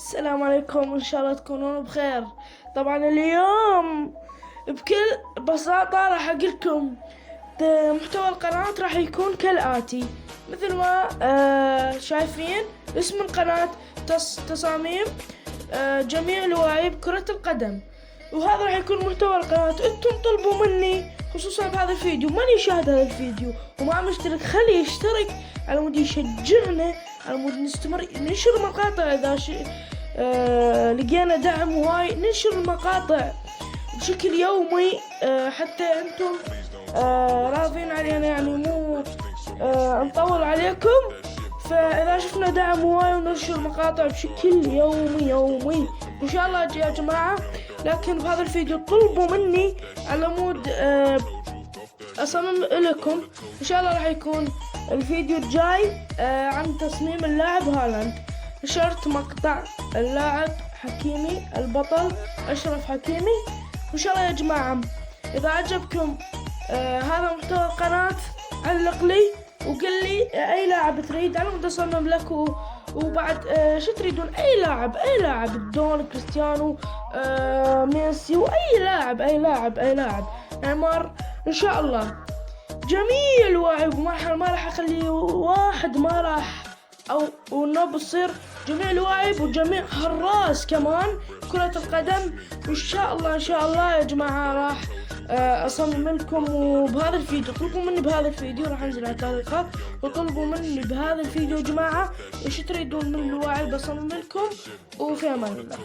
السلام عليكم، إن شاء الله تكونون بخير. طبعا اليوم بكل بساطة راح أقولكم محتوى القناة راح يكون كالآتي. مثل ما شايفين اسم القناة تصاميم جميع لواعيب كرة القدم، وهذا راح يكون محتوى القناة. انتم طلبوا مني خصوصا بهذا الفيديو، من يشاهد هذا الفيديو وما مشترك خليه يشترك على مود يشجعنا، على مود نستمر ننشر مقاطع. إذا لقينا دعم هواي ننشر المقاطع بشكل يومي، حتى انتم راضين علينا، يعني مو نطول عليكم. فإذا شفنا دعم هواي وننشر مقاطع بشكل يومي إن شاء الله يا جماعة. لكن بهذا الفيديو طلبوا مني على مود أصمم لكم. إن شاء الله راح يكون الفيديو الجاي عن تصميم اللاعب هالاند. نشرت مقطع اللاعب حكيمي البطل أشرف حكيمي. إن شاء الله يا جماعة إذا عجبكم هذا محتوى القناة علق لي وقل لي أي لاعب تريد أنا متصمم لك. وبعد شو تريدون؟ أي لاعب دون كريستيانو، ميسي، وأي لاعب نيمار. إن شاء الله جميع اللاعب، ما راح أخلي واحد ما راح أو إنه بصير جميع اللاعب وجميع حراس كمان كرة القدم. إن شاء الله يا جماعة راح أصمم لكم. وبهذا الفيديو طلبوا مني بهذا الفيديو راح أنزل على التعليقات وطلبوا مني بهذا الفيديو يا جماعة إيش تريدون من اللاعب أصمم لكم. وفي أمان الله.